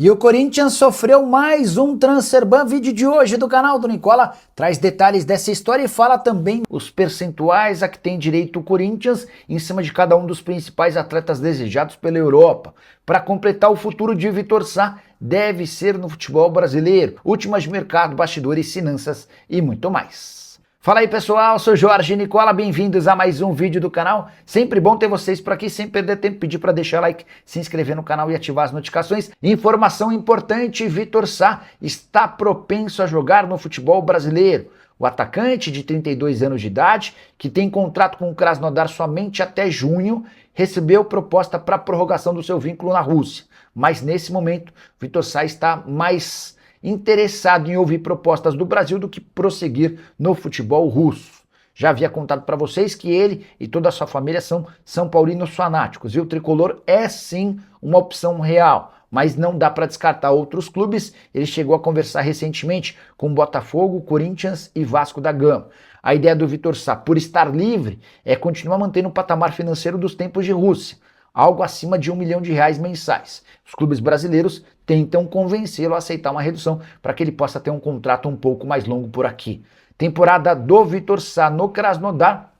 E o Corinthians sofreu mais um transfer ban. Vídeo de hoje do canal do Nicola traz detalhes dessa história e fala também os percentuais a que tem direito o Corinthians em cima de cada um dos principais atletas desejados pela Europa. Para completar, o futuro de Vitor Sá deve ser no futebol brasileiro. Últimas de mercado, bastidores, finanças e muito mais. Fala aí pessoal, sou Jorge Nicola, bem-vindos a mais um vídeo do canal. Sempre bom ter vocês por aqui, sem perder tempo, pedir para deixar like, se inscrever no canal e ativar as notificações. Informação importante, Vitor Sá está propenso a jogar no futebol brasileiro. O atacante de 32 anos de idade, que tem contrato com o Krasnodar somente até junho, recebeu proposta para prorrogação do seu vínculo na Rússia. Mas nesse momento, Vitor Sá está mais interessado em ouvir propostas do Brasil do que prosseguir no futebol russo. Já havia contado para vocês que ele e toda a sua família são são paulinos fanáticos e o tricolor é sim uma opção real, mas não dá para descartar outros clubes. Ele chegou a conversar recentemente com Botafogo, Corinthians e Vasco da Gama. A ideia do Vitor Sá, por estar livre, é continuar mantendo o patamar financeiro dos tempos de Rússia, algo acima de R$1 milhão mensais. Os clubes brasileiros tentam convencê-lo a aceitar uma redução para que ele possa ter um contrato um pouco mais longo por aqui. Temporada do Vitor Sá no Krasnodar,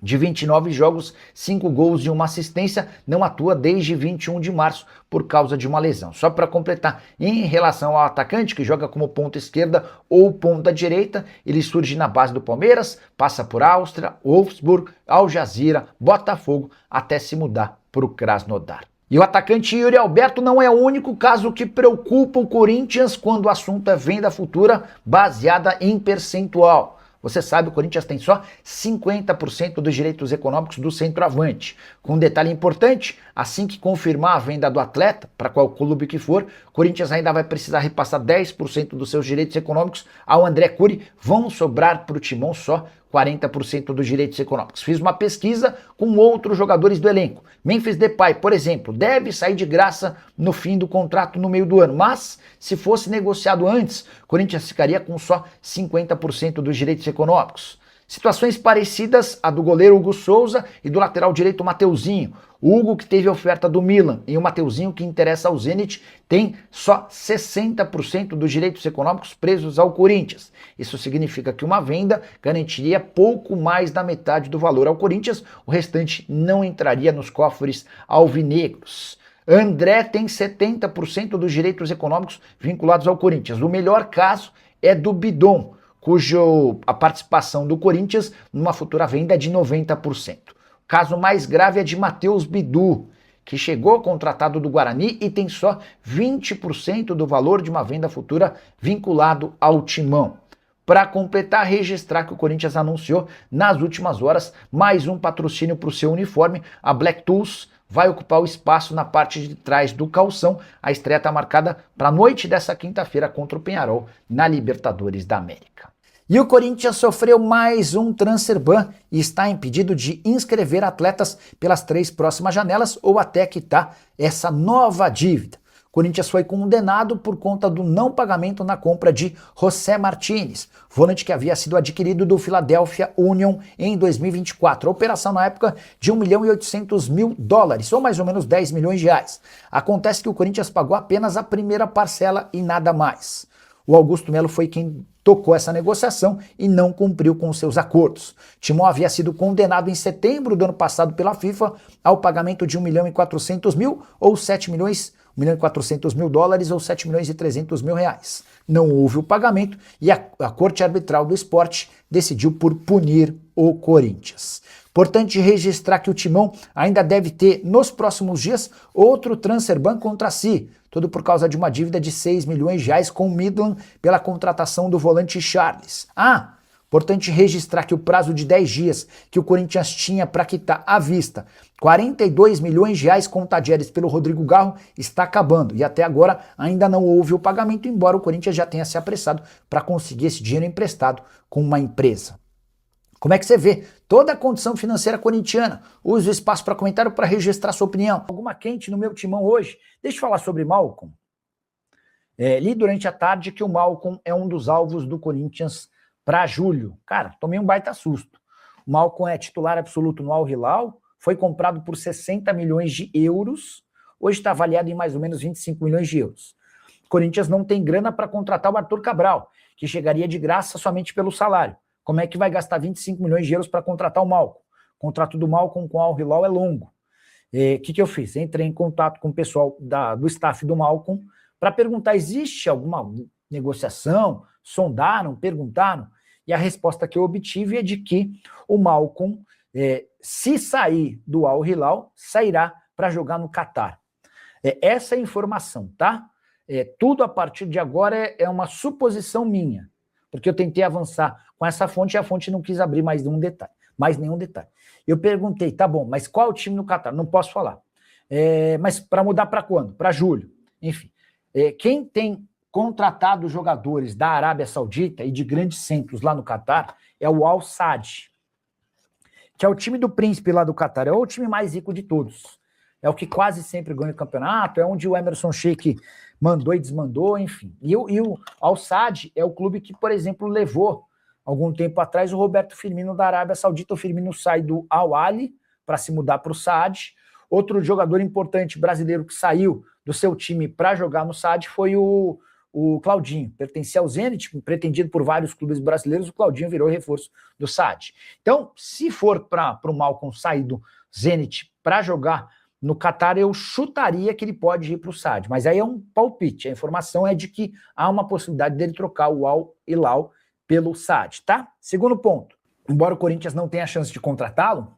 de 29 jogos, 5 gols e 1 assistência, não atua desde 21 de março por causa de uma lesão. Só para completar, em relação ao atacante que joga como ponta esquerda ou ponta direita, ele surge na base do Palmeiras, passa por Áustria, Wolfsburg, Al Jazeera, Botafogo, até se mudar para o Krasnodar. E o atacante Yuri Alberto não é o único caso que preocupa o Corinthians quando o assunto é venda futura baseada em percentual. Você sabe, o Corinthians tem só 50% dos direitos econômicos do centroavante. Com um detalhe importante, assim que confirmar a venda do atleta, para qual clube que for, o Corinthians ainda vai precisar repassar 10% dos seus direitos econômicos ao André Curi. Vão sobrar para o Timão só 40% dos direitos econômicos. Fiz uma pesquisa com outros jogadores do elenco. Memphis Depay, por exemplo, deve sair de graça no fim do contrato no meio do ano, mas se fosse negociado antes, o Corinthians ficaria com só 50% dos direitos econômicos. Situações parecidas a do goleiro Hugo Souza e do lateral direito Mateuzinho. O Hugo, que teve a oferta do Milan, e o Mateuzinho, que interessa ao Zenit, tem só 60% dos direitos econômicos presos ao Corinthians. Isso significa que uma venda garantiria pouco mais da metade do valor ao Corinthians, o restante não entraria nos cofres alvinegros. André tem 70% dos direitos econômicos vinculados ao Corinthians. O melhor caso é do Bidon, a participação do Corinthians numa futura venda é de 90%. O caso mais grave é de Matheus Bidu, que chegou contratado do Guarani e tem só 20% do valor de uma venda futura vinculado ao Timão. Para completar, registrar que o Corinthians anunciou nas últimas horas mais um patrocínio para o seu uniforme. A Black Tools vai ocupar o espaço na parte de trás do calção. A estreia está marcada para a noite dessa quinta-feira contra o Peñarol na Libertadores da América. E o Corinthians sofreu mais um transfer ban e está impedido de inscrever atletas pelas 3 próximas janelas ou até quitar essa nova dívida. O Corinthians foi condenado por conta do não pagamento na compra de José Martínez, volante que havia sido adquirido do Philadelphia Union em 2024. A operação na época de $1.800.000, ou mais ou menos R$10 milhões. Acontece que o Corinthians pagou apenas a primeira parcela e nada mais. O Augusto Melo foi quem tocou essa negociação e não cumpriu com seus acordos. Timão havia sido condenado em setembro do ano passado pela FIFA ao pagamento de $1.400.000 ou $1.400.000 ou R$7.300.000. Não houve o pagamento e a Corte Arbitral do Esporte decidiu por punir o Corinthians. Importante registrar que o Timão ainda deve ter, nos próximos dias, outro transfer ban contra si, tudo por causa de uma dívida de R$6 milhões com o Midland pela contratação do volante Charles. Importante registrar que o prazo de 10 dias que o Corinthians tinha para quitar à vista R$42 milhões com Tadieres pelo Rodrigo Garro está acabando e até agora ainda não houve o pagamento, embora o Corinthians já tenha se apressado para conseguir esse dinheiro emprestado com uma empresa. Como é que você vê toda a condição financeira corintiana? Use o espaço para comentário para registrar sua opinião. Alguma quente no meu timão hoje? Deixa eu falar sobre Malcom. Li durante a tarde que o Malcom é um dos alvos do Corinthians para julho. Cara, tomei um baita susto. O Malcom é titular absoluto no Al Hilal, foi comprado por 60 milhões de euros, hoje está avaliado em mais ou menos 25 milhões de euros. O Corinthians não tem grana para contratar o Arthur Cabral, que chegaria de graça somente pelo salário. Como é que vai gastar 25 milhões de euros para contratar o Malcom? O contrato do Malcom com o Al Hilal é longo. O que eu fiz? Entrei em contato com o pessoal do staff do Malcom para perguntar, existe alguma negociação? Sondaram, perguntaram? E a resposta que eu obtive é de que o Malcom, se sair do Al Hilal, sairá para jogar no Catar. Essa é a informação, tá? Tudo a partir de agora é uma suposição minha, porque eu tentei avançar com essa fonte e a fonte não quis abrir mais nenhum detalhe. Eu perguntei, tá bom, mas qual é o time no Catar? Não posso falar. Mas para mudar para quando? Para julho. Enfim, quem tem contratado jogadores da Arábia Saudita e de grandes centros lá no Catar é o Al Sadd, que é o time do príncipe lá do Catar, é o time mais rico de todos. É o que quase sempre ganha o campeonato, é onde o Emerson Sheik mandou e desmandou, enfim. E o Al Sadd é o clube que, por exemplo, levou, algum tempo atrás, o Roberto Firmino da Arábia Saudita. O Firmino sai do Al Ahly para se mudar para o Sadd. Outro jogador importante brasileiro que saiu do seu time para jogar no Sadd foi o Claudinho. Pertencia ao Zenit, pretendido por vários clubes brasileiros. O Claudinho virou reforço do Sadd. Então, se for para o Malcom sair do Zenit para jogar no Catar, eu chutaria que ele pode ir para o Sadd, mas aí é um palpite. A informação é de que há uma possibilidade dele trocar o Al Hilal pelo Sadd, tá? Segundo ponto, embora o Corinthians não tenha chance de contratá-lo,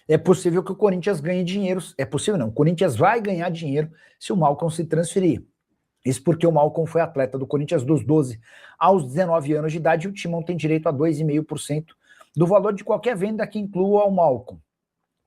é possível que o Corinthians ganhe dinheiro. É possível não, o Corinthians vai ganhar dinheiro se o Malcom se transferir. Isso porque o Malcom foi atleta do Corinthians dos 12 aos 19 anos de idade e o Timão tem direito a 2,5% do valor de qualquer venda que inclua o Malcom.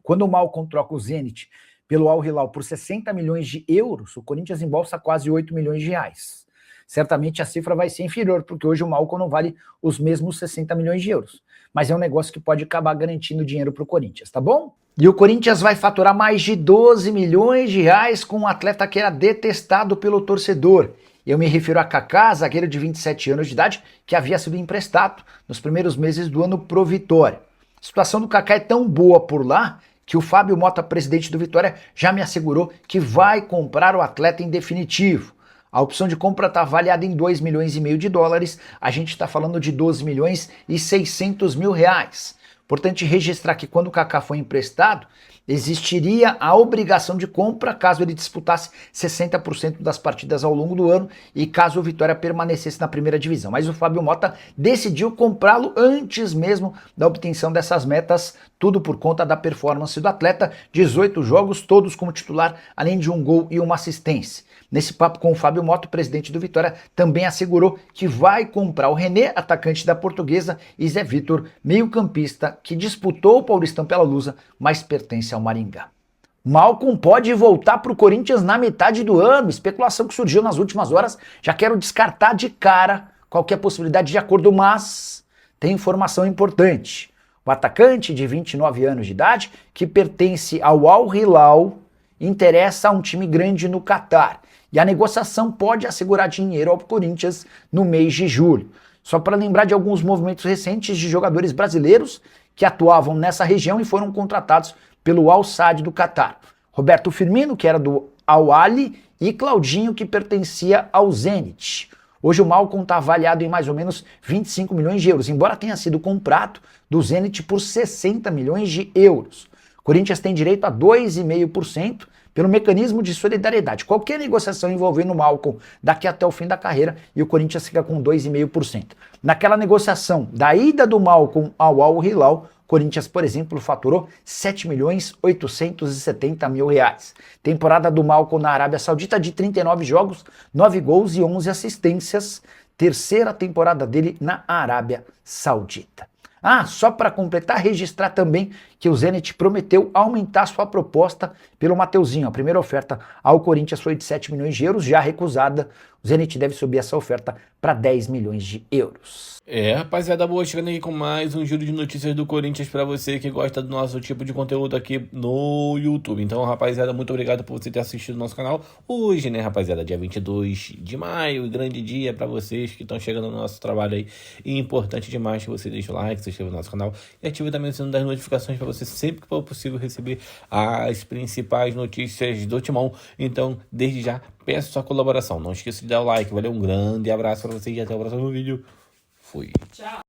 Quando o Malcom troca o Zenit pelo Al Hilal por 60 milhões de euros, o Corinthians embolsa quase 8 milhões de reais. Certamente a cifra vai ser inferior, porque hoje o Malcom não vale os mesmos 60 milhões de euros. Mas é um negócio que pode acabar garantindo dinheiro para o Corinthians, tá bom? E o Corinthians vai faturar mais de 12 milhões de reais com um atleta que era detestado pelo torcedor. Eu me refiro a Kaká, zagueiro de 27 anos de idade, que havia sido emprestado nos primeiros meses do ano pro Vitória. A situação do Kaká é tão boa por lá que o Fábio Mota, presidente do Vitória, já me assegurou que vai comprar o atleta em definitivo. A opção de compra está avaliada em 2,5 milhões de dólares, a gente está falando de 12 milhões e 600 mil reais. Importante registrar que quando o Kaká foi emprestado, existiria a obrigação de compra caso ele disputasse 60% das partidas ao longo do ano e caso o Vitória permanecesse na primeira divisão. Mas o Fábio Mota decidiu comprá-lo antes mesmo da obtenção dessas metas, tudo por conta da performance do atleta, 18 jogos, todos como titular, além de um gol e uma assistência. Nesse papo com o Fábio Mota, o presidente do Vitória também assegurou que vai comprar o René, atacante da Portuguesa, e Zé Vitor, meio-campista, que disputou o Paulistão pela Lusa, mas pertence ao Maringá. Malcom pode voltar para o Corinthians na metade do ano, especulação que surgiu nas últimas horas. Já quero descartar de cara qualquer possibilidade de acordo, mas tem informação importante. O atacante de 29 anos de idade, que pertence ao Al Hilal, interessa a um time grande no Catar. E a negociação pode assegurar dinheiro ao Corinthians no mês de julho. Só para lembrar de alguns movimentos recentes de jogadores brasileiros que atuavam nessa região e foram contratados pelo Al Sadd do Catar. Roberto Firmino, que era do Al Ahly, e Claudinho, que pertencia ao Zenit. Hoje o Malcom está avaliado em mais ou menos 25 milhões de euros, embora tenha sido comprado do Zenit por 60 milhões de euros. O Corinthians tem direito a 2,5% pelo mecanismo de solidariedade. Qualquer negociação envolvendo o Malcom daqui até o fim da carreira e o Corinthians fica com 2,5%. Naquela negociação da ida do Malcom ao Al Hilal, o Corinthians, por exemplo, faturou 7 milhões 870 mil reais. Temporada do Malcom na Arábia Saudita de 39 jogos, 9 gols e 11 assistências. Terceira temporada dele na Arábia Saudita. Só para completar, registrar também que o Zenit prometeu aumentar sua proposta pelo Mateuzinho. A primeira oferta ao Corinthians foi de 7 milhões de euros, já recusada. O Zenit deve subir essa oferta para 10 milhões de euros. Rapaziada boa, chegando aqui com mais um giro de notícias do Corinthians para você que gosta do nosso tipo de conteúdo aqui no YouTube. Então, rapaziada, muito obrigado por você ter assistido o nosso canal. Hoje, né, rapaziada, dia 22 de maio, grande dia para vocês que estão chegando no nosso trabalho aí. E importante demais que você deixe o like, se inscreva no nosso canal e ative também o sino das notificações para você sempre que for possível receber as principais notícias do Timão. Então, desde já, peço sua colaboração. Não esqueça de dar o like. Valeu, um grande abraço para vocês e até o próximo vídeo. Fui. Tchau.